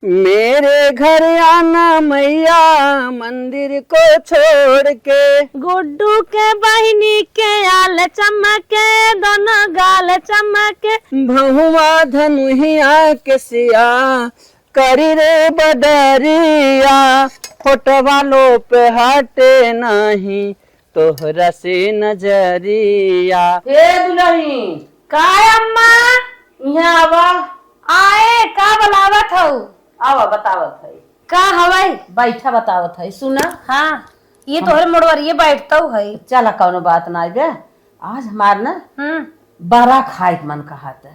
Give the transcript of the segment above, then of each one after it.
मेरे घर आना मैया मंदिर को छोड़ के। गुड्डू के बहिनी के आल चमके, दोनों गाल चमके। भहुआ धनुहिया के सिया करी रे बदरिया। फोटवा लो पे हटे नहीं तोहरा से नजरिया। हे दुल्ही काय अम्मा यहाँ आवा। आए का बुलावत हूँ? आवा बतावत है। का हवाई बैठा बतावत है सुना। हाँ ये तोहरे मोड़वरिये बैठता हूँ है। चला कौनो बात ना बे। आज हमार ना बड़ा खाए के मन कहा था।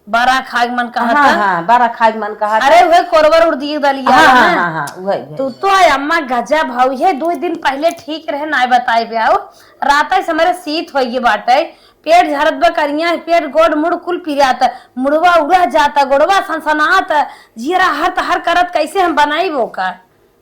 बड़ा खाए मन कहा हाँ हाँ बड़ा खाए के मन कहा। अरे वह कोरबर उड़दी दलिया। हाँ हाँ हाँ हाँ वही तू तो है अम्मा गजब भाव है। 2 दिन पहले ठीक रहे ना बताए पे आओ। रात से हमारे सीत हो बाटे, पेट झरत बा करिया, पेट गोड़ मुड़ कुल पिरात, मुड़वा उड़ा जाता, गोड़वा सनसनात, जीरा हर हर करत। कैसे हम बनाई वो का?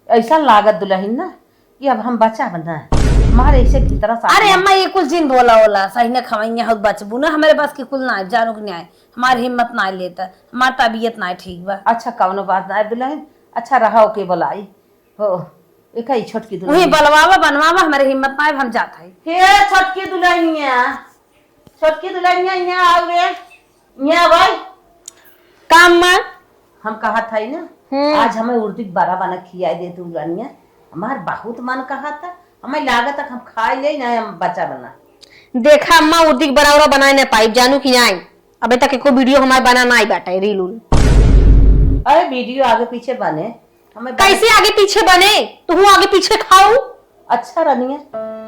ऐसा लागत दुल्हन ना कि अब हम बचा बना हमारे ऐसे भीतर। अरे अम्मा ये कुल जिन बोला होला सही न खवाइया हो बचबू ना। हमारे बस की कुल ना जानू के न्याय, हमारी हिम्मत ना लेता, हमारी तबीयत ना ठीक बा। अच्छा कौनो बात ना दुल्हन। अच्छा रहा के बोलाई हो एक ही छोटकी वही दुल्हन बलवावा बनवावा, हमारी हिम्मत ना हम जाता है। हे छोटकी दुल्हनिया, छोटकी दुल्हनिया यहाँ आओ रे। यहाँ भाई काम में हम कहा था ना आज हमें उर्दी बड़ा बना खिया दे तू दुल्हनिया। हमार बहुत मन कहा था, हमें लागत तक हम खाए ले ना हम बच्चा बना। देखा अम्मा उर्दी के बराबर बनाए न पाई जानू की नाई। अबे तक एको वीडियो हमारे बना ना बाटे रील उल। अरे वीडियो आगे पीछे बने हमें कैसे आगे पीछे बने? तू आगे पीछे खाऊ अच्छा रनिया।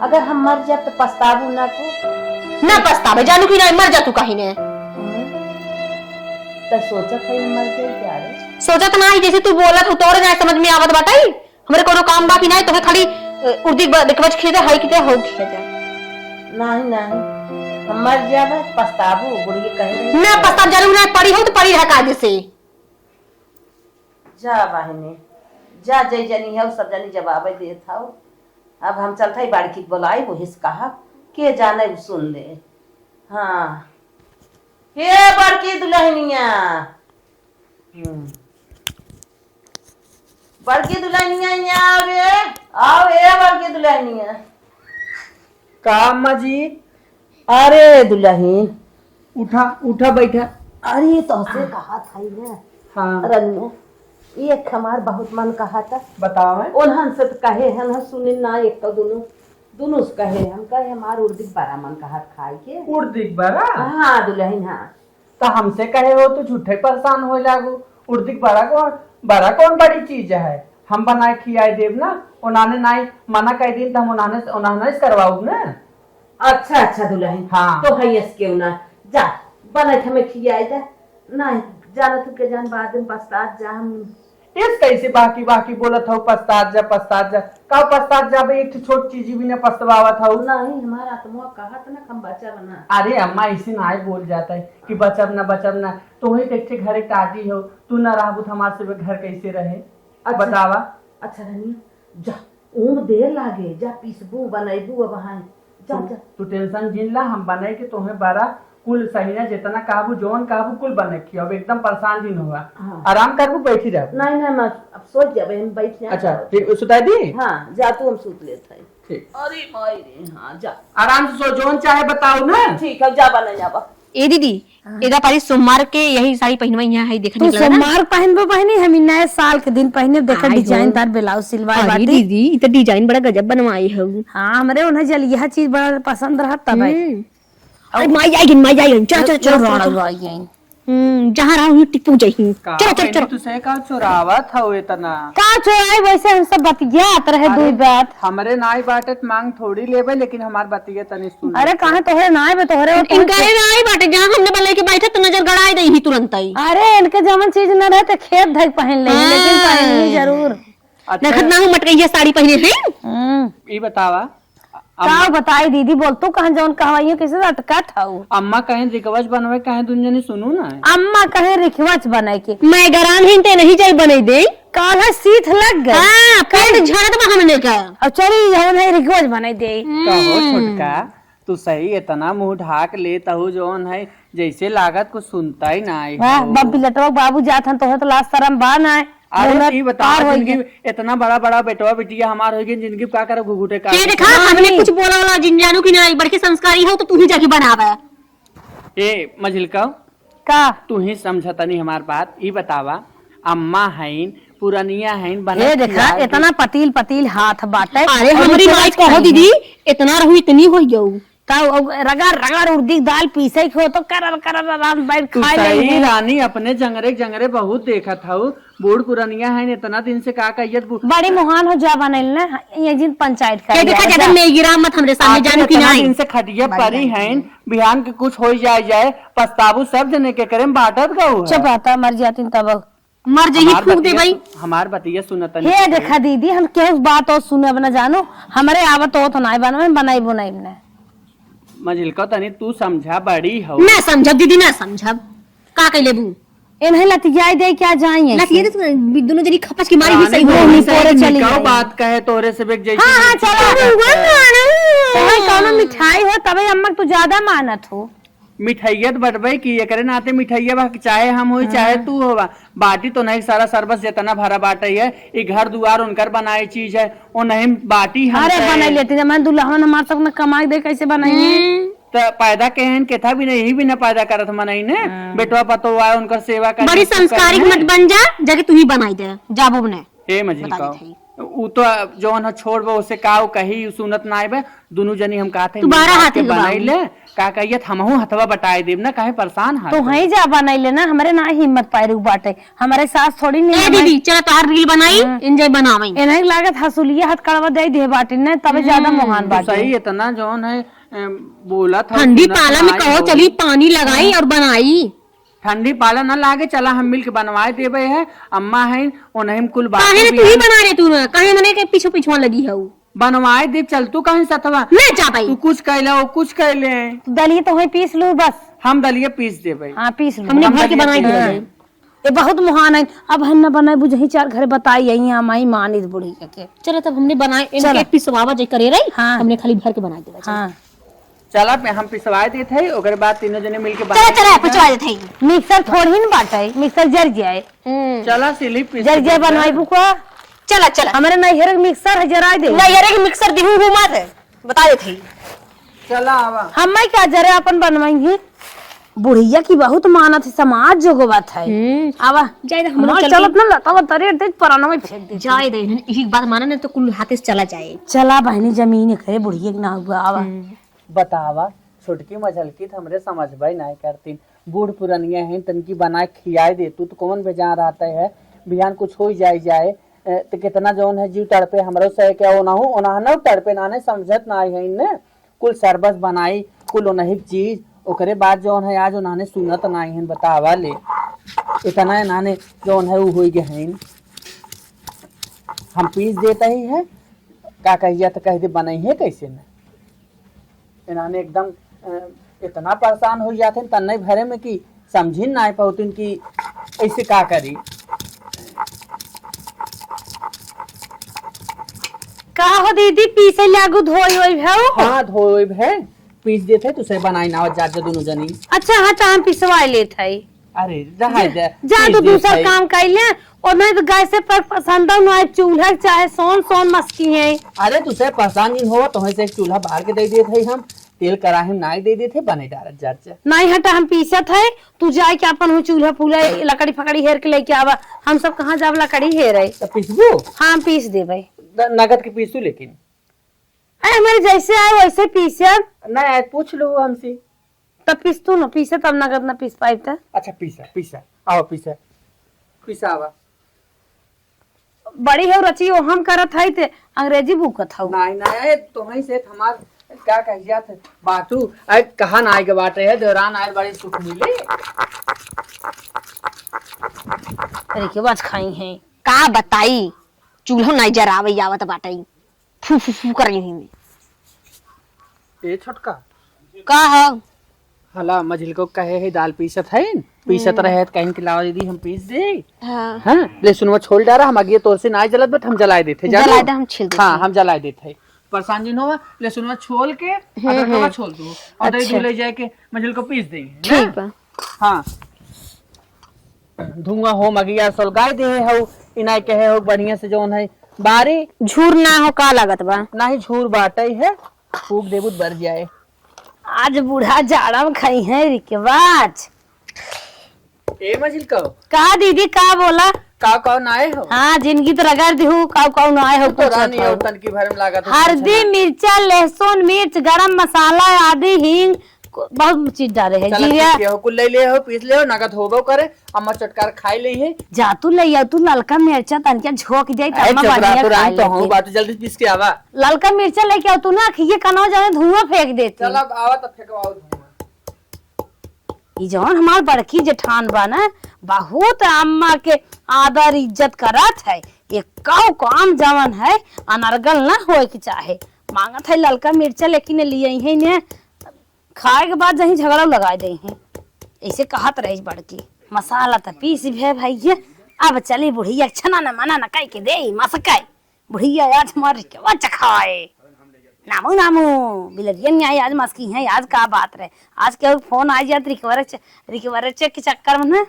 अगर हम मर जाए तो पछताबू ना को ना पछतावे जानू की नाई। मर जा तू कहीं ने तो सोचा था मर जाए क्या रे? सोचा तो नहीं जैसे तू बोला तू तोरे ना समझ में आवत बाटाई। हमरे कोनो काम बाकी नहीं तो खाली उर्दी देखवच खेदे हाई किते हो खेदे। नहीं नहीं हम मर जाए पछताबू बुढ़िया कहे ना पछताव जानू ना पड़ी हो तो पड़ी रहा काज से। जा बहने जा जय जनी है सब जनी जवाब दे था। अब हम चलते ही बाड़की बोलाई वो हिस कहा के जाने सुन ले। हाँ हे बड़की दुल्हनिया, बड़की दुल्हनिया यहाँ आओ ए बड़की दुल्हनिया। का अम्मा जी? अरे दुल्हन उठा उठा बैठा। अरे तो से कहा था ना। हाँ रनिया एक हमार बहुत मन कहा था। बताओ। उन्हन से तो कहे हैं ना सुने ना एक तो दोनों से कहे हम कहे हमार उर्दी बड़ा मन कहा खाए के। उर्दी बड़ा? हाँ दुल्हन हाँ। तो हमसे कहे हो तो झूठे परेशान हो लागू। उर्दी बड़ा कौन बड़ी चीज है? हम बनाए खियाए देव ना। उन्होंने नहीं मना कर दिन तो हम उन्होंने करवाऊ ना। अच्छा अच्छा दुल्हन हाँ तो है क्यों ना जा बना हमें खियाए जा नहीं जाना तू के जान बाद में पछतात जा। हम इस कैसे बाकी बाकी बोलत हो पछतात जा का पछतात जा एक छोट चीज भी ना पछतावत हो। नहीं हमारा आत्मा कहा था ना हम बच्चा बना। अरे अम्मा इसी ना बोल जाता है कि बचब ना तो वही देखते घर टाटी हो तू ना रहबू हमारे से घर कैसे रहे। अच्छा, बतावा। अच्छा रनिया जा ऊन देर लागे जा पीसबू बनैबू अब वहां जा जा तू टेंशन जिन ला हम बने के तुम्हें बड़ा कुल सही ना जितना काबू जोन काबू कुल बने की अब एकदम परेशान दिन हुआ। हाँ। आराम करबू बैठी रह। नहीं मैं अब सोच जाबे हम बैठ जाए। अच्छा ठीक सुता दी। हाँ जा तू हम सूत लेते हैं। ठीक। अरे माई रे हाँ जा आराम से सो जोन चाहे बताओ ना। ठीक है जा बना जाबा। ए दीदी एदा पारी सोमवार के यही साड़ी पहनवा यहाँ है देखने तू सोमवार पहनबो पहनी हम नए साल के दिन पहने देखे डिजाइन तार ब्लाउज सिलवाए बाटी। दीदी इ त डिजाइन बड़ा गजब बनवाई है। हाँ हमरे उन्हें जल यह चीज बड़ा पसंद रहा तब अरे माई आई चल चल जहाँ रहा टिप्पू जाई। चल तुसे का चोरावत हो इतना का चोराई वैसे हम सब बतियात रहे दो बात। हमरे नाई बाटत मांग थोड़ी लेबे लेकिन हमार बतिया तनी सुन। अरे कहां तोहरे नाय बे तोहरे इनका नाई बाटे जहाँ हमने बल्ले के बैठे तो नजर गड़ाई दई ही तुरंत ही। अरे इनके जमन चीज न रहे तो खेत धक पहन ले लेकिन पहननी जरूर। देखत ना हूं मटकैया साड़ी पहने हैं। ई बतावा का बताई दीदी बोल तू कहां जौन कहवाइयो किसे अटका थाऊ। अम्मा कहीं रिकवच बनवे कहीं दुनिया सुनू ना। अम्मा कहे रिखवच बनाए के मैं गरान हिनते नहीं जाई बने दे काला सीथ लग गए। हां पेट झड़त बा हमने का। अब चली जौन है रिखवच बनाई दे। कहो छोटका तू सही इतना मुंह ढाक लेता हो जोन है जैसे लागत कुछ सुनता ही ना है वाह बब्बी लटवा बाबू जात हन तो लाज शरम बा ना है अरे ई बता जिंदगी इतना बड़ा बड़ा बेटवा बेटिया हमार हो गई जिंदगी का करे घुघुटे का ये देखा हमने कुछ बोला वाला जिन जानू की नहीं बड़के संस्कारी हो तो तू ही जाके बनावा। ए मझिलका का तू ही समझता नहीं हमार बात ई बतावा अम्मा हईन पुरानिया हईन बना ये देखा इतना पतील पतील हाथ बाटे अरे हमारी माई कहो दीदी इतना रहू इतनी हो गऊ रगड़ रगड़ उड़दी दाल पीसे हो तो कर कर आराम बैठ तू खा सही ले रानी अपने जंगरे जंगरे बहुत देखा था बूढ़ पुरानिया है इतना दिन से का कहियत बड़ी मुहान हो जा बनल ना ये जिन पंचायत का ये देखा ज्यादा मेगिरा मत हमरे सामने जानू की नहीं दिन से खटिया परी हैं बिहान के कुछ हो जाए पछताबू सब जने के करे बांटत गऊ चुप रहता मर जाती तब मर जाइए फूक दे भाई। हमार बतिया सुनत हे देखा दीदी हम के बात और सुने बना जानो हमारे आवत हो तो नहीं बनवे बनाई बुनाई ने मझिलका तनी तू समझा बड़ी हो ना समझब दीदी ना समझब का कह लेबू इन्हें लतियाई दे क्या जाएंगे लतिये तो दोनों जनी खपच की मारी भी सही हो नहीं पोरे चली क्या गई। बात कहे तोरे से बेक जैसे हाँ चलो कौनो मिठाई हो तबे अम्मा तू ज्यादा मानत हो मिठाइयत बटबे की ये करे नाते मिठाइया बा चाहे हम हो चाहे तू होवा बाटी तो नहीं सारा सरबस जितना भरा बाटे है ये घर दुआर उनकर बनाई चीज है वो नहीं बाटी हम अरे बनाई लेती मैं दुल्हन हमारे सब में कमाई दे कैसे बनाई तो पैदा कहन के था भी नहीं यही भी ना पैदा करत मनई ने बेटवा पतो आए उनकर सेवा कर बड़ी संस्कारिक मत बन जा जाके तू ही बनाई दे जाबो ने हे मझिलका उ तो जौन ह छोड़ बे उसे का कही सुनत ना आइबे दोनों जनी हम कहते तू 12 हाथे बनाई ले का कहियत हमहू हथवा बटाए देब ना काहे परेशान है तो वहीं जा बनाई लेना हमारे ना हिम्मत पायरू बाटे हमारे सास थोड़ी ए नहीं दीदी चल तार रील बनाई एंजॉय बनावई इन्हें लागत हसुलिया हाथ कड़वा दे दे बाटी ने तबे ज्यादा मोहन तो बाटे सही इतना जौन है बोला था ठंडी पाला में कहो चली पानी लगाई और बनाई ठंडी पाला ना लागे चला हम मिल के बनवाए देवे है अम्मा है उन्हें कुल काहे बात ने तू ही बना रे तू काहे मने के पीछे पीछे लगी है बनवाए दे चल तू कहीं सतवा मैं जा पाई तू कुछ कहले वो कुछ कहले दलिए तो वही पीस लू बस हम दलिए पीस देवे हाँ पीस लू हमने घर के बनाई दिया ये बहुत महान है अब हम न बनाए बुझही चार घरे बताई यही हमारी मानी बुढ़ी के चलो तब हमने बनाए इनके एक पीस सवावा जे करे रही हाँ। हमने खाली भर के बनाई दिया हाँ चला हम पिसवाए दे थे ओकर बाद तीनों जने मिल के चला चला पिछवा दे थई मिक्सर थोड़ी न बाटे मिक्सर जर जाए चला सिली पीस जर जाए बनवाई बुको चला चला हमारे नैहर मिक्सर है जरा दे ना यार के मिक्सर दिहू घुमा दे बता दे थई चला आवा हम क्या जरे अपन बनवाएंगे बुढ़िया की बहुत मानत है समाज जोगो बात है आवा जाए हम लोग चल अपना लतावा तरे तेज पराना में फेंक दे जाए दे एक बात माना ने तो कुल हाथे से चला जाए चला बहनी जमीन करे बुढ़िया ना हुआ आवा बतावा छोटकी मझलकी हमरे समझबे नहीं करतीन बूढ़ पुरानिया है तनकी बनाए खियाए दे तू तो कौन बेजान रहता है बिहान कुछ हो जाए तो कितना जौन है जीव तड़पे हमरो से क्या ओना न तड़पे ना ने समझत ना है इनने कुल सरबत बनाई कुल ओनही चीज ओकरे बाद जौन है आज उन्होंने सुनत ना है बतावा ले इतना इन्होंने जौन है वो हो गए हैं हम पीस देता ही है का कहिया तो कह दे बनाई है कैसे न इन्होंने एकदम इतना परेशान हो जाते तन्ने भरे में कि समझी ना पाती कि ऐसे का करी का हो दीदी पीसे लागू धोई होई है हाँ धोए है पीस देते तुसे बनाई ना जा दोनों जनी अच्छा हाँ तो हम पिसवा लेत है अरे रहा दे जा तो दूसरा काम कर ले और नहीं तो गैस पर पसंद ना चूल्हा चाहे सोन सोन मस्की है अरे तुसे परेशान नहीं हो तो से एक चूल्हा बाहर के दे देते हम तेल कढ़ाई में नाई दे देते बने डारत जा नहीं हटा हम पीसत है तू जाए के अपन हो चूल्हा फूला लकड़ी फकड़ी हेर के लेके आवा हम सब कहाँ जाब लकड़ी हेर है तो पीसबो हाँ हम पीस देवे नगद के पीसू लेकिन अरे हमारे जैसे आए वैसे पीसे नहीं पूछ लो हमसे तब पीस तू न पीसे तब नगद न पीस पाई था अच्छा पीसा आओ पीसा आवा बड़ी है रची वो हम करत है ते अंग्रेजी बुकत है नहीं तुम्हें से हमार क्या कहिया थे बातू अरे कहा ना आएगा बाटे है दौरान आए बड़ी सुख मिले अरे के बात खाई है का बताई चूल्हो नहीं जरावे आवत बाटई फू फू फू कर रही में ए छोटका का हो हला मझिल को कहे है दाल पीसत है पीसत रहे कहीं के लावा दीदी हम पीस दे हां हाँ ले सुनवा छोड़ डारा हम आगे तोर से ना जलत बट हम जलाए देते जलाए हम छिल देते हाँ हम जलाए देते परेशान जिन हो लहसुन छोल के अदरकवा छोल दो और दही ले जाए के मछली को पीस देंगे ठीक बा। हाँ धुआं हो मगिया सोलगाय दे हो इनाय कहे हो बढ़िया से जौन है बारी झूर ना हो का लागत बा। ना ही झूर बाटे है फूक देबुत बर जाए। आज बूढ़ा जाड़ा में खाई है रिकवाज। ए मछली का दीदी का बोला का नाए हो हाँ जिंदगी तो रगड़ दी हूँ का नाए हो तो रानी हो तन की भरम लागत हो हल्दी मिर्चा लहसुन मिर्च गरम मसाला आदि हींग बहुत चीज डाले है जीरा हो कुल ले हो पीस ले हो नगद होबो करे अम्मा चटकार खाई ले है जा तू ले आ तू ललका मिर्चा तनके झोक जाई ए तब चपरा बढ़िया तो खा राम तो हूं लेते। बात जल्दी पीस के आवा ललका मिर्चा लेके आओ तू ना खिए कनो जाने धुआं फेंक देती। चल अब आवा तब फेंकवाओ धुआं। ई जौन हमार बड़की जेठान बा ना बहुत अम्मा के आदर इज्जत करत है। ये काऊ काम जवन है अनर्गल ना होए के चाहे मांगत है ललका मिर्चा लेकिन लिए है ने खाए के बाद जहीं झगड़ा लगा दे हैं ऐसे कहत रही बड़की मसाला तो पीस भे भैया अब चली बुढ़िया छना न मना न कह के दे मसकाई बुढ़िया आज मार के वो चखाए नामू नामू बिलरियन ने आई आज मस्की है आज का बात रहे आज के फोन आ जात रिकवर चेक के चक्कर में ना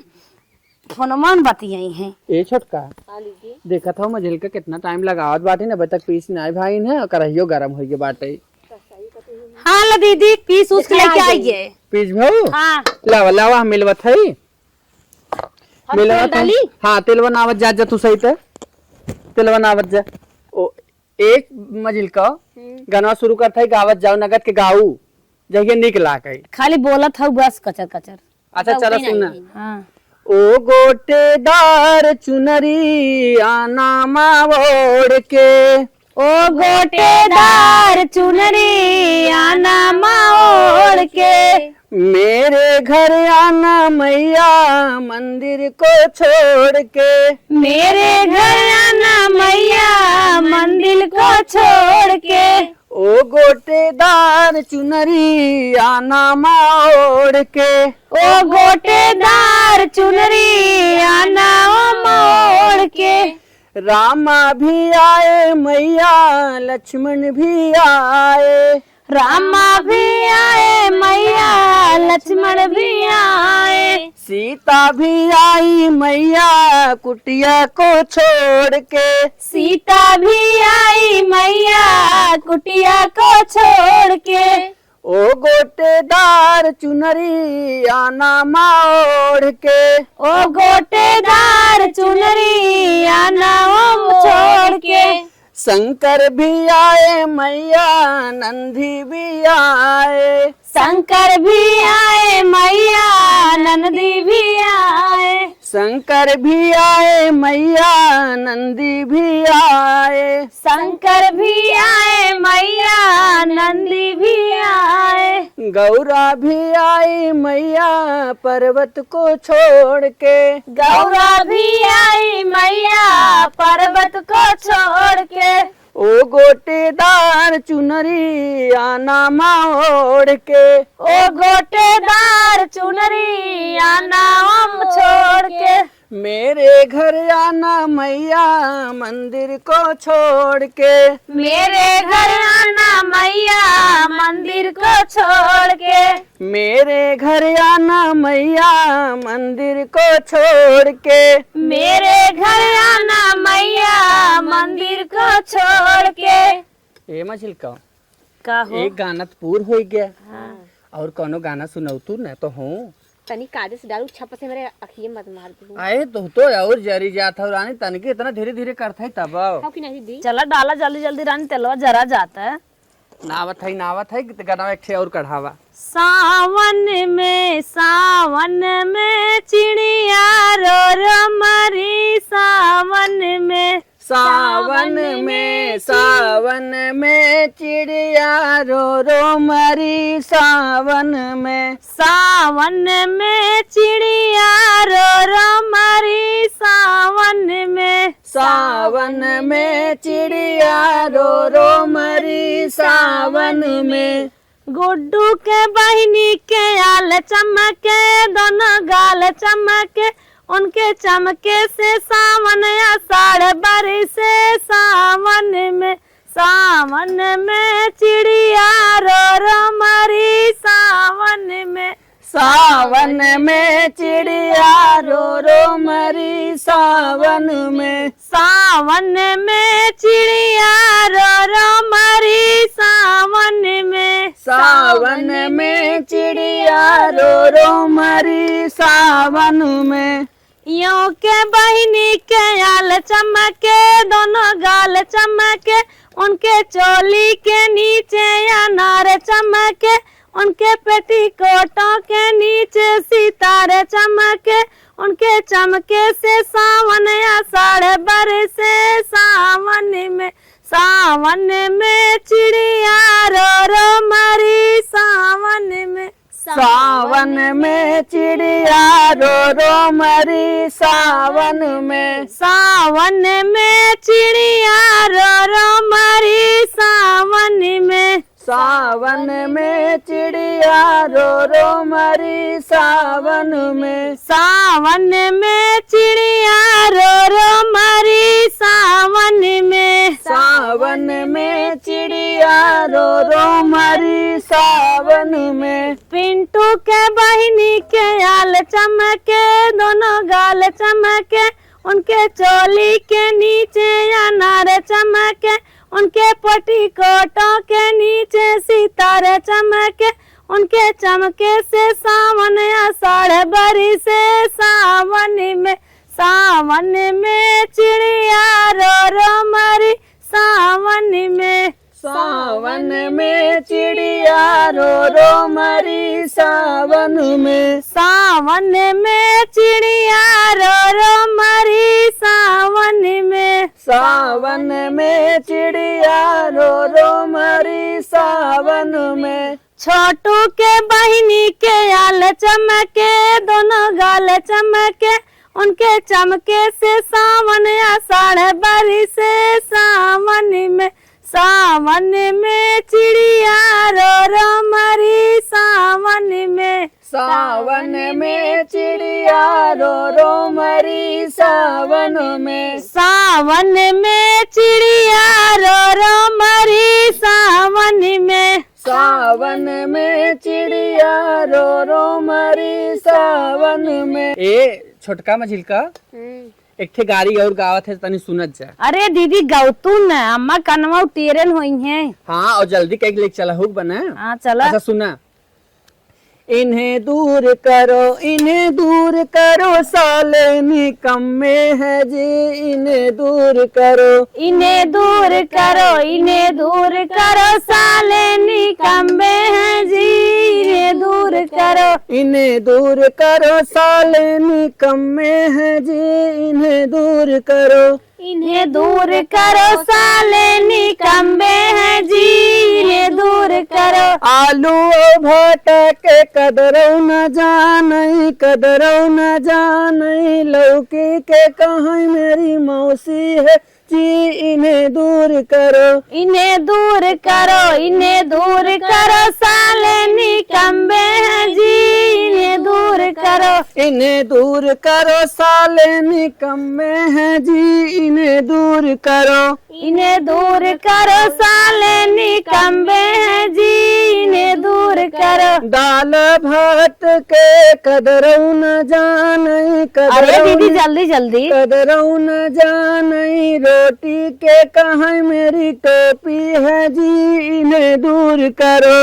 फोन मान बतियाई हैं। ए छोटका देखा था मझिल का कितना टाइम लगावत बाटे ना तक पीस नाई भाई ने और करहियो गरम होई के बाटे। हाँ ला दीदी पीस उस लेके आइए पीस भाऊ हाँ लावा लावा हम मिलवत है मिलवत है हाँ तेलवा नावत जा जा तू सही ते तेलवा नावत जा ओ एक मजिल का गाना शुरू करता है गावत जाओ नगद के गाऊ जगह निकला के खाली बोलत हूँ बस कचर कचर। अच्छा चलो सुन हाँ ओ गोटेदार चुनरी आना मावोड़ के ओ गोटेदार चुनरी आना माओड़ के मेरे घर आना मैया मंदिर को छोड़ के मेरे घर आना मैया मंदिर को छोड़ के ओ गोटेदार चुनरी आना मोड़ के ओ गोटेदार चुनरी आना मोड़ के रामा भी आए मैया लक्ष्मण भी आए रामा भी आए मैया लक्ष्मण भी आए सीता भी आई मैया कुटिया को छोड़ के सीता भी आई मैया कुटिया को छोड़ के ओ गोटेदार चुनरी आना मोड़ के ओ गोटेदार चुनरी आना छोड़ के शंकर भी आए मैया नंदी भी आए शंकर भी आए मैया नंदी भी आए शंकर भी आए मैया नंदी भी आए शंकर भी आए मैया नंदी भी आए गौरा भी आई मैया पर्वत को छोड़ के गौरा भी आई मैया पर्वत को छोड़ के ओ गोटेदार चुनरी आना मोड़ के ओ गोटेदार चुनरी आना छोड़ के मेरे घर आना मैया मंदिर को छोड़ के मेरे घर आना मैया मंदिर को छोड़ के मेरे घर आना मैया मंदिर को छोड़ के मेरे घर आना मैया मंदिर को छोड़ के ए मछिल का हो एक गाना तो पूर हो गया और कोनो गाना सुनाऊ तू न तो हूँ तनी कादे से डालू छप से मेरे अखिए मत मार दू आए तो और जरी जात हो रानी तनके इतना धीरे धीरे करता है तब हां कि नहीं दी चला डाला जल्दी जल्दी रानी तेलवा जरा जाता है नावत है गाना एक ठे और कढ़ावा सावन में चिड़िया रो रो मरी सावन में चिड़िया रो रो मरी सावन में चिड़िया रो रो मरी सावन में चिड़िया रो रो मरी सावन में गुड्डू के बहिनी के आल चमके दोनों गाल चमके उनके चमके से सावन आषाढ़ बरसे सावन सावन में चिड़िया रो रो मरी सावन में। सावन में चिड़िया रो रो मरी सावन में। सावन में चिड़िया रो रो मरी सावन में। सावन में चिड़िया रो रो मरी सावन में। यों के बहिनी के आल चमके दोनों गाल चमके, उनके चोली के नीचे अनार चमके, उनके पेटीकोटों के नीचे सितारे चमके, उनके चमके से सावन आषाढ़ बरसे सावन में। सावन में चिड़िया रो रो मरी सावन में। सावन में चिड़िया रो रो मरी सावन में। सावन में चिड़िया रो रो मरी सावन में। सावन में चिड़िया रो रो मरी सावन में। सावन में चिड़िया रो रो मरी सावन में। सावन में चिड़िया रो रो मरी सावन में। पिंटू के बहिनी के आल चमके दोनों गाल चमके, उनके चोली के नीचे अनार चमके, उनके पेटीकोटों के नीचे सितारे चमके, उनके चमके से सावन आषाढ़ बरसे सावन में। सावन में चिड़िया रो रो मरी सावन में। सावन में चिड़िया रो रो मरी सावन में। सावन में चिड़िया रो रो मरी सावन में। सावन में चिड़िया रो रो मरी सावन में। छोटू के बहिनी के आल चमके दोनों गाल चमके, उनके चमके से सावन आषाढ़ बरसे सावन में। सावन में चिड़िया रो रो मरी सावन में। सावन में चिड़िया रो रो मरी सावन में। सावन में चिड़िया रो रो मरी सावन में। सावन में चिड़िया रो रो मरी सावन में। ए छोटका मझिल का एक ठे गाड़ी और गावत है, तनी सुनत जा। अरे दीदी गौतू न अम्मा कनवा तेरन हुई है। हाँ और जल्दी कहीं लेके चला हुक बना। हाँ चला। अच्छा सुना। इन्हें दूर करो, इन्हें दूर करो, साले निकम्मे है जी, इन्हें दूर करो। इन्हें दूर करो, इन्हें दूर करो, साले निकम्मे हैं जी, इन्हें दूर करो। इन्हें दूर करो, साले निकम्मे है जी, इन्हें दूर करो। इन्हें दूर करो, साले निकम्मे हैं जी, इन्हें दूर करो। आलू और भाटा के कदरौ न जानई, कदरौ न जानई, लौकी के कहाँ मेरी मौसी है जी, इन्हें दूर करो। इन्हें दूर करो, इन्हें दूर करो, साले निकम्मे हैं जी, इन्हें दूर करो। इन्हें दूर करो, साले निकम्मे हैं जी, इन्हें दूर करो। इन्हें दूर करो, साले निकम्मे हैं जी, इन्हें दूर करो। दाल भात के कदरौ न जानई, अरे दीदी जल्दी जल्दी। कदरौ न जानई, रोटी के कहाँ मेरी टोपी है जी, इन्हें दूर करो।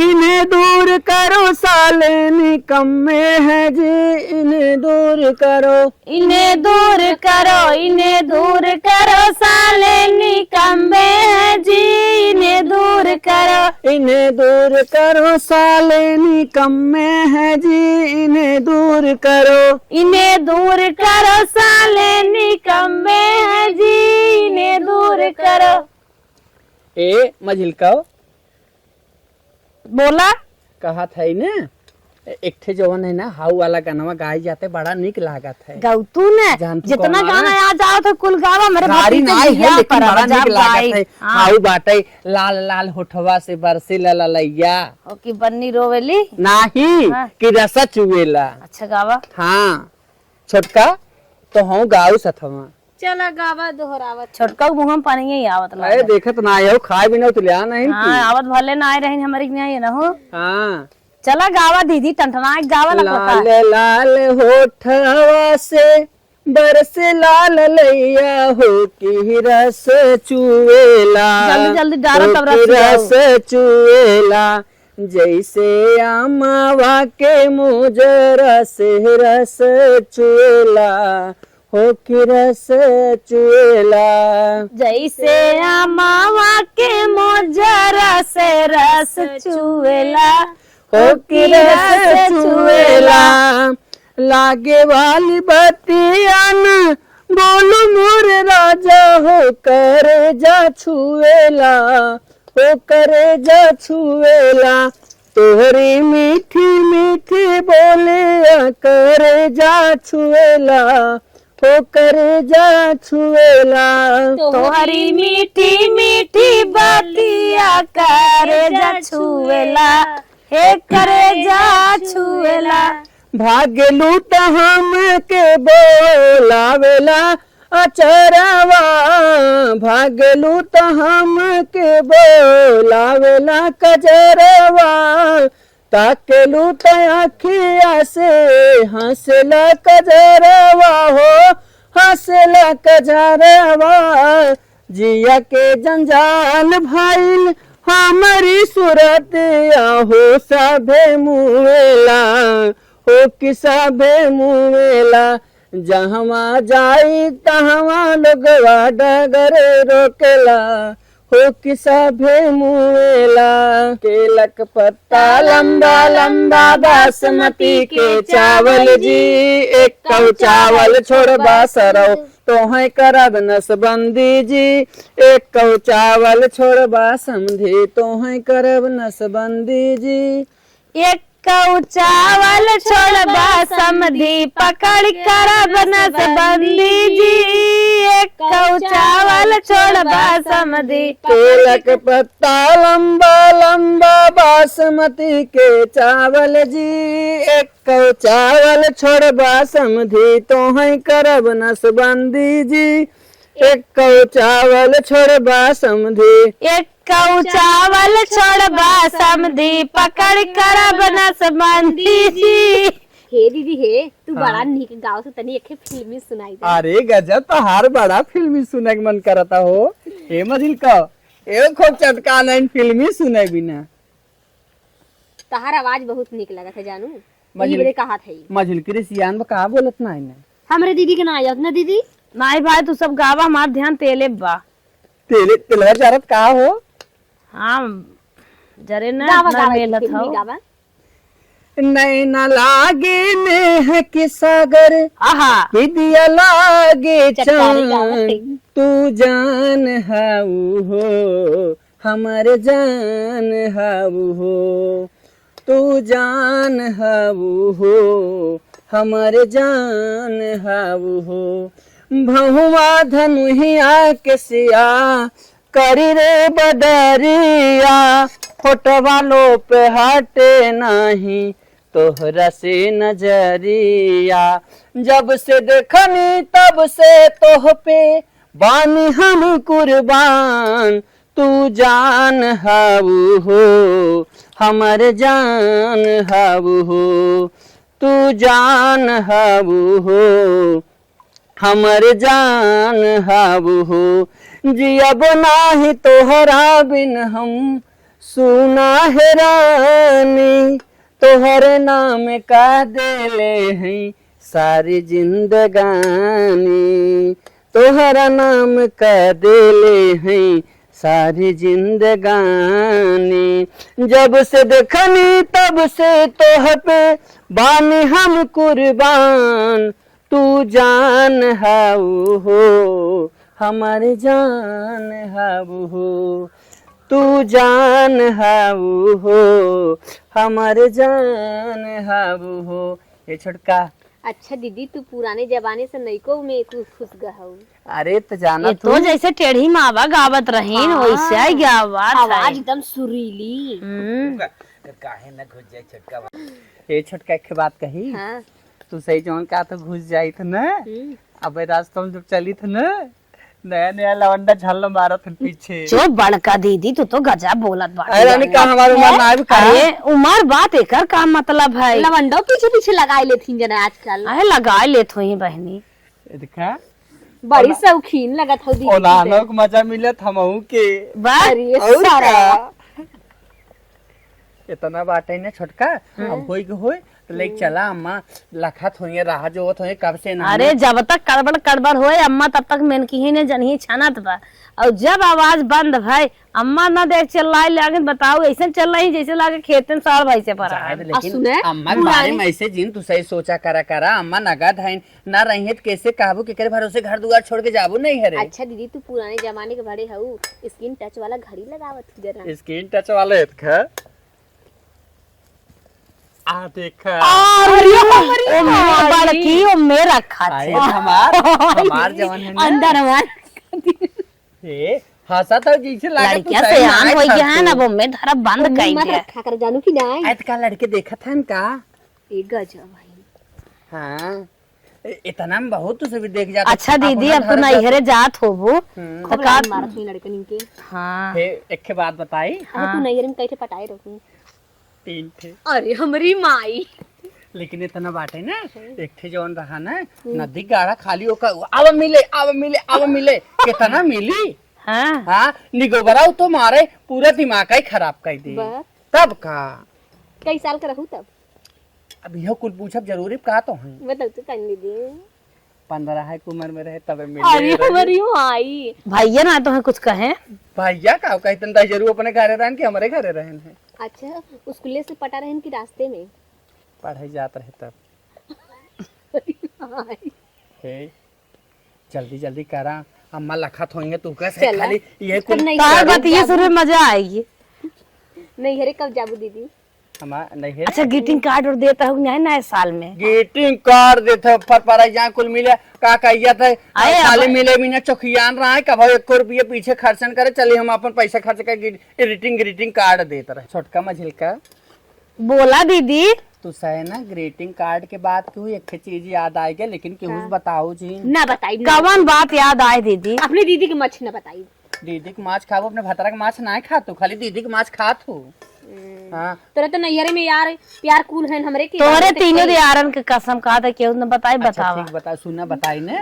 इन्हें दूर करो, साले निकम्मे है जी, इन्हें दूर करो। इन्हें दूर करो, इन्हें दूर करो, साले निकम्मे हैं जी, इन्हें दूर करो। इन्हें दूर करो, साले निकम्मे है जी, इन्हें दूर करो। इन्हें दूर करो, साले निकम्मे हैं जी, इन्हें दूर करो। ए मझिलका बोला कहा था ना एक ठे जवन है ना हाउ वाला गाना गाए जाते बड़ा निक लागत है। गौतू ने जानतू जितना कौन गाना है? याद आओ तो कुल गावा मेरे गाड़ी भतीजे नाई है बियाह लेकिन पर बड़ा जा निक भाई। लागत है। हाँ। हाउ बाटे लाल लाल होठवा से बरसे ललैया ओ की बन्नी रोवेली नाही हाँ। कि रसा चुवेला। अच्छा गावा। हाँ छोटका तो हूँ गाऊ सथवा चला गावा दोहरावत छोटका मुंह में पानी ही आवत ला अरे देखत ना आयो खाए बिना तो लिया नहीं हाँ आवत भले ना आए रही हमारी नहीं ना हो हाँ चला गावा दीदी टंटना गावा लगता लाल लाल होठवा से बरस लाल लैया हो की रस चुएला जल्दी जल्दी डालो तब हो की रस रस चुएला जैसे अमावा के मुजरा से रस चुएला हो की रस चुएला जैसे मावा के मोजरा से रस चुएला हो की रस चुएला लागे वाली बतियान बोलू मोर राजा हो कर जा छुएला हो करे जा छुएला तोहरी मीठी मीठी बोले करे जा छुएला हो करे जा छुएला तोहरी मीठी मीठी बातिया करे जा छुएला हे करे जा छुएला भागलू त हम के बोलावेला अचरवा भागलू त हम के बोलावेला कजरवा ताकेलू त अखिया से हंसला कजरवा हो हंसला कजरवा जिया के जंजाल भाईल हमारी सूरत हो सभे मुएला हो कि सभे मुएला जहवा जाई तहवा लोगवा डगर रोकेला हो कि सभे मुएला केलक पत्ता लंबा लंबा बासमती के चावल जी एक कौ चावल छोड़बा सरौ तोहे करब नसबंदी जी एक कौ चावल छोड़बा समझी तोहे करब नसबंदी जी एक कौ चावल छोड़बा समधी पकड़ करब नसबंदी जी एक कौ चावल छोड़बा समधी केलक पत्ता लंबा लंबा बासमती के चावल जी एक कौ चावल छोड़बा समधी तोहे करब नसबंदी जी एक कौ चावल छोड़बा समधी एक कौ चावल छोड़बा समधी पकड़ करब नसबंदी जी हे दीदी हे तू बड़ा निक गाँव से तनी एक फिल्मी सुनाई दे अरे गजब तो हर बड़ा फिल्मी सुने के मन करता हो ए मजिल का ए खूब चटका नहीं फिल्मी सुने बिना तहार आवाज बहुत निक लगत है जानू मजिल- बड़े कहा थे मजिल के सियान में कहा बोलत ना इने हमरे दीदी के ना आयत ना दीदी नहीं भाई तू सब गावा हमार ध्यान तेले बा तेले तेलहर जारत का हो हाँ जरे ना गावा ना गावा मेलत फिल्मी हो गावा नैना लागे नेह के सागर आहा दिया लागे चटकारी गावत चांद है। तू जान हाउ हो हमर जान हाउ हो तू जान हाउ हो हमर जान हाउ हो भहुआ धनुहिया के सिया करी रे बदरिया फोटवा लो पे हटे नहीं तोहरा से नजरिया जब से देखनी तब से तोह पे बानी हम कुर्बान तू जान हाउ हो हमर जान हाउ हो तू जान हाउ हो हमर जान हाउ हो जियब नाही तोहरा बिन हम सुना है रानी तोहर नाम का देले हैं सारी जिंदगानी तोहरा नाम का देले हैं सारी जिंदगानी जब से देखनी तब से तोह पे बानी हम कुर्बान तू जान हाउ हो हमारे जान हाउ हो तू जान हाउ हो हमारे जान हाउ हो ये छोटका अच्छा दीदी तू पुराने जमाने से नईको में तू खुश गहू अरे तो जाना ये तो जैसे टेढ़ी मावा गावत रहीन वैसे ही गावत आवाज एकदम सुरीली काहे न घुस जाए छोटका ये छोटका के बात कही हाँ तू सही जौन का तो घुस जाई तो ना अबे रास्ते में जब चली थी ना, नया नया लवंडा झल्ला मारा था पीछे। जो बड़का दीदी तू तो गजब बोलत बा। अरे रानी का हमारे उमर ना भी करे। अरे उमर बात एकर का मतलब है? लवंडो पीछे पीछे लगाए लेथिन जना आजकल। अरे लगा लेत होई बहनी। देखा बड़ी शौकीन लगत हो दीदी। ओलानो को मजा मिलत हमहू के। बस अरे और सारा का? इतना बाटे ने छोटका अब होई के होई तो लेके चला अम्मा लखत होइए राह जो होत होइए कब से ना। अरे जब तक कड़बड़ कड़बड़ होए अम्मा तब तक मेनकी ही ने जनही छनत बा। और जब आवाज बंद भाई अम्मा ना देख चिल्लाई लागे बताओ ऐसे चल रही जैसे लागे खेतन साल भाई से पर। लेकिन सुने, अम्मा के बारे में ऐसे जिन तू सही सोचा करा अम्मा नगद है ना रही तो कैसे काबू के करे भरोसे घर दुआर छोड़ के जाबू नहीं है रे। अच्छा दीदी तू पुराने जमाने के बड़े हऊ, स्किन टच वाला घड़ी लगावत थी जरा। स्क्रीन टच वाले खा आ देखा बड़की ओ मेरा खा आए हमार जवान है ना। अंदर हमार ए हंसा तो जैसे लागे तू लड़कियां सही से में आन आए हो था गया है तू। ना वो में धरा बंद मुंह कर मत दिया। रखा कर जानू कि नहीं। आए तो का लड़के देखा था का। एक गजब भाई। हाँ इतना में बहुत तुझे भी देख जाता। अच्छा दीदी अब तू नैहरे जात होबू खूब लाइन मारत हुई लड़कन इनके। हाँ एक के बात बताई अरे तू नैहर में कैसे पटाए रहूं। 3 थे अरे हमारी माई। लेकिन इतना बाटे ना एक थे जौन रहा ना नदी गाड़ा खाली होकर अब मिले कितना मिली। हाँ हाँ निगोबरा तो मारे पूरा दिमाग ही खराब कर दी। बस तब का कई साल का रहूं तब अब यह कुल पूछब जरूरी कहा तो है बताओ तो कर दीदी। 15 है की उम्र में रहे तब अरे मिले हमारी माई। भैया ना तो कुछ कहे भैया का कहते हैं जरूर अपने घरे रहन कि हमारे घरे रहन है। अच्छा स्कूले से पटा रहन की रास्ते में। पढ़ाई जात रहे तब हे जल्दी जल्दी करा अम्मा लखत होंगे तू कैसे चला। खाली ये तब कुल नहीं कहा बात ये सुन मजा आएगी। नैहरे कब जाबू दीदी। हमार नहीं है अच्छा ग्रीटिंग कार्ड और देता हूँ नए नए साल में। ग्रीटिंग कार्ड देते पर जहाँ कुल मिले का कहिया था अरे खाली मिले भी ना चौकियान रहा है कब 1 रुपये पीछे खर्चन करे चलिए हम अपन पैसा खर्च कर ग्रीटिंग कार्ड देते रहे। छोटका मझिल का बोला दीदी तू सहे ना ग्रीटिंग कार्ड के बाद क्यों एक चीज याद आई गया लेकिन केहू बताओ जी ना बताई ना। कवन बात याद आए दीदी? अपने दीदी की मछ ना बताई। दीदी के माछ खाबो अपने भतरा के माछ ना खा तू खाली दीदी के माछ खा तू। हाँ तोरा तो नैहरे में यार प्यार कूल है हमरे के। तोरे तीनों यारन के कसम कहा था केहू ने बताई अच्छा बतावा। ठीक बता सुना बताई ने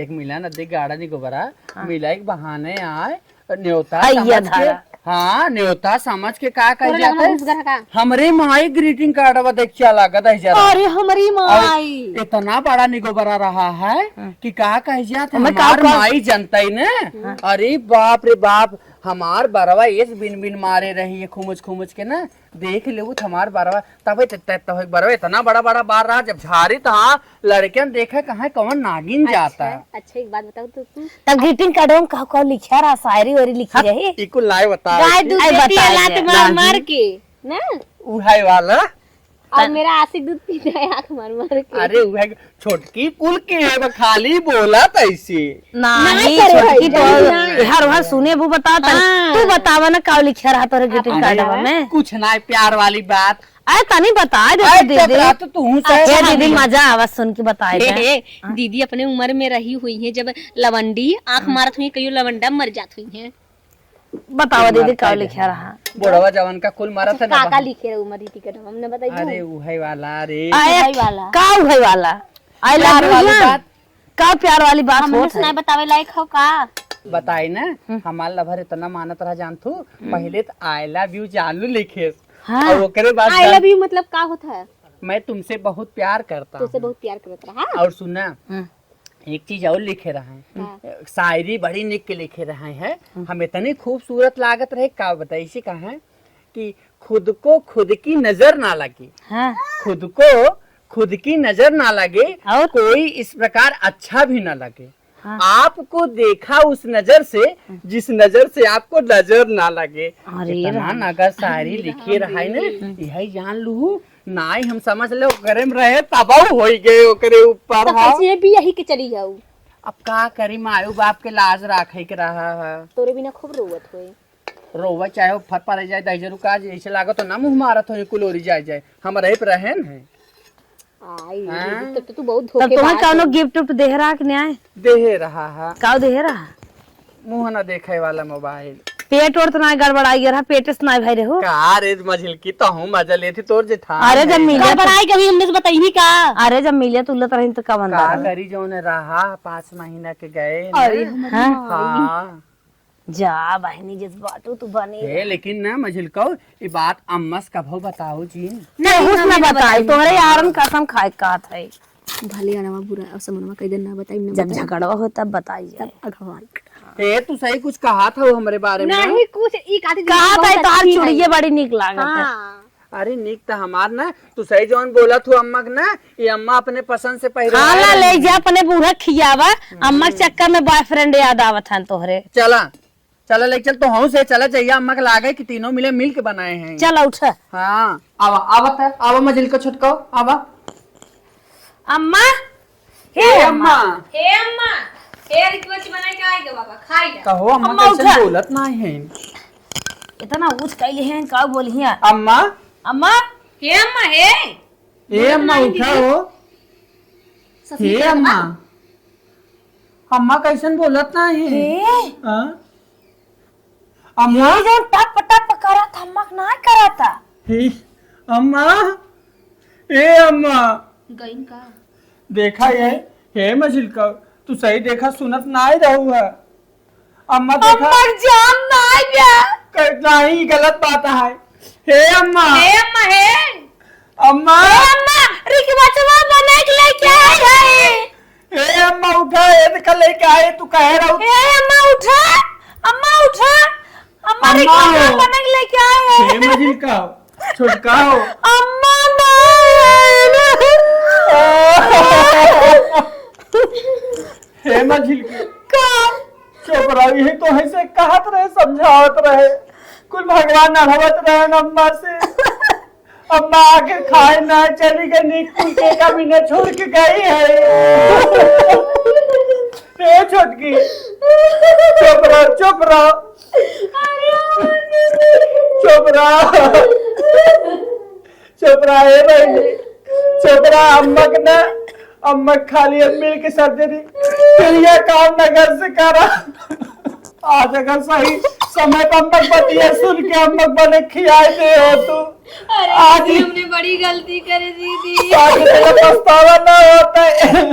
एक मिला नदी गाड़ा नहीं गोबरा मिला एक बहाने आए न्योता हैया समझ के धारा। हाँ न्योता समझ के का कह तोरा जाता लगना है घुस का। हमरे माई ग्रीटिंग कार्ड अब देख क्या लागत है जरा अरे हमारी और माई। इतना बड़ा निगोबरा रहा है कि का कह जाते हमें का- हमार माई जनता ही ने। अरे बाप रे बाप हमार बरवा ये बिन बिन मारे रही है खुमुच के ना देख ले वो हमार बरवा तब बरवा इतना बड़ा बार रहा जब झारी था लड़कियन देखे कहाँ कौन नागिन जाता है। अच्छा एक बात बताओ तो तू तब ग्रीटिंग कार्ड में कहा कहा लिखा रहा शायरी वायरी लिखी रही। इको लाए बता गाय दूध आई देती है बताइए। लात मार मार के ना। उहाई वाला और मेरा आशिक दूध पीता है आंख मार मार के। अरे उहाई छोटकी कुल के है वो खाली बोला तैसी नहीं करे छोटकी भाई, तो नहीं। हर हर सुने वो बताता तू बतावा ना का लिखा रहा तोरे ग्रीटिंग कार्ड में। कुछ ना प्यार वाली बात अरे तनी बता दे अरे दीदी। चपरा तो तू ये दीदी मजा आवाज सुन के बताए थे। दीदी अपने उम्र में रही हुई है जब लवंडी आंख मारत हुई कई लवंडा मर जात हुई है। बतावा दीदी का लिखा रहा। बुढ़वा जवान का कुल मारा था काका ना। लिखे रहे उम्र दीदी का नाम हमने बताई अरे उहाई वाला रे आए वाला। का उहे वाला आई प्यार लव वाली यू बात का प्यार वाली बात हमने होत सुना है। बतावे लायक हो का। बताई ना हमार लभर इतना मानत रहा जान तू पहले तो आई लव यू जानू लिखे हाँ। और ओकरे बाद आई लव यू मतलब का होता है। मैं तुमसे बहुत प्यार करता तुझसे हूँ बहुत प्यार करत रहा। और सुना एक चीज और लिखे रहे हैं हाँ। शायरी बड़ी निक के लिखे रहे हैं हम इतनी खूबसूरत लागत रहे का बताई इसी कहा है कि खुद को खुद की नजर ना लगे हाँ। खुद को खुद की नजर ना लगे और? कोई इस प्रकार अच्छा भी ना लगे। हाँ। आपको देखा उस नजर से जिस नजर से आपको नजर ना लगे। अरे इतना नगर शायरी लिखे रहा ना यही जान लू नाई हम समझ ले ओकरे में रहे तबाह हो गए ओकरे ऊपर। तो हाँ। कैसे भी यही के चली जाऊ। अब का करी मायू बाप के लाज राखे के रहा है तोरे बिना खूब रोवत होए। रोवा चाहे फर पड़ जाए दहजरू का जैसे लागत तो ना मुंह मारत हो कुलोरी जाए हम रहे पे रहन है। आई हाँ? तब तो तू बहुत तब तुम्हें धोखेबाज कौनो गिफ्ट उफ्ट दे रहा कि नहीं? दे रहा है, का दे रहा? मुंह न देखे वाला मोबाइल। पेट और तो ना गड़बड़ाई रहा, पेट से ना भाई रहो। का रे मझिल की तो हूँ मजा लेती तोर जेठान। अरे जब मिले है। बड़ाई कभी हमने से बताई नहीं का। अरे जब मिले तो उल्लत रही तो का का बंदा करी जो ने रहा 5 महीना के गए अरे न। हाँ? हाँ जा बहनी जिस बाटू तू बनी ए, लेकिन ना मझिल को ये बात अम्मस कभो बताओ जी। नहीं ना बताई तोहरे यारन कसम खाए का था। भले अनवा बुरा समनवा कई दिन ना बताई ना जब झगड़वा हो तब बताई जाए। भगवान ए तू सही कुछ कहा था वो हमारे बारे में। नहीं कुछ ई काटी कहा था तार चुड़िए बड़ी निक लागत है। हां अरे निक तो हमार ना तू सही जौन बोला तू अम्मा के ना ये अम्मा अपने पसंद से पहले खाना ले जा अपने बूढ़ा खियावा। अम्मा के चक्कर में बॉयफ्रेंड याद आवत हन तोहरे। चला चला ले चल तो हूँ से चला चाहिए अम्मा के लागे कि तीनों मिले मिल के बनाए हैं। चल उठ। हाँ आवा आवत है आवा मझिल को छुटको आवा। अम्मा हे अम्मा हे अम्मा हे रिक्वेस्ट बनाई के आएगा बाबा खाई जा। कहो अम्मा अम्मा कैसे उठा। बोलत ना है। इतना ऊंच कैले हैं का बोलिए अम्मा अम्मा। हे अम्मा हे ए अम्मा उठाओ। हे अम्मा अम्मा कैसन बोलत ना है। हाँ? अम्मा जो टप टप करा था अम्मा ना करा था। हे अम्मा ए अम्मा गईन का देखा ये हे मझिल का तू सही देखा सुनत ना ही रहू है। अम्मा देखा जान ना गया। नहीं गलत बात है। हे अम्मा हे अम्मा हे अम्मा अम्मा रिक्वेस्टवा बना के लेके आ गए। हे अम्मा उठा ये देखा लेके आए तू कह रहा ए अम्मा उठा। अम्मा उठा। अम्मा अम्मा रिक्वेस्टवा हो। बना के लेके आए। हे मझिल का छुटका हो। अम्मा ना हे मझिल का चुप रही है तो ऐसे कहत रहे समझावत रहे कुल भगवान नढ़वत रहे अम्मा से। अम्मा आके खाए ना चली गई निक के कभी न छोड़ के गई है। ए छोटकी चुप रहो चुप रहो चुप रहो चुप रहा है भाई चुप रहा। अम्मा के ना अम्मा खाली मिल के सर्जरी फिर यह काम नगर से करा। आज अगर सही समय पर अम्मक बतिया सुन के अम्मक बने खियाए दे हो तू आज हमने बड़ी गलती कर दी थी। आज तेरा पछतावा ना होता है।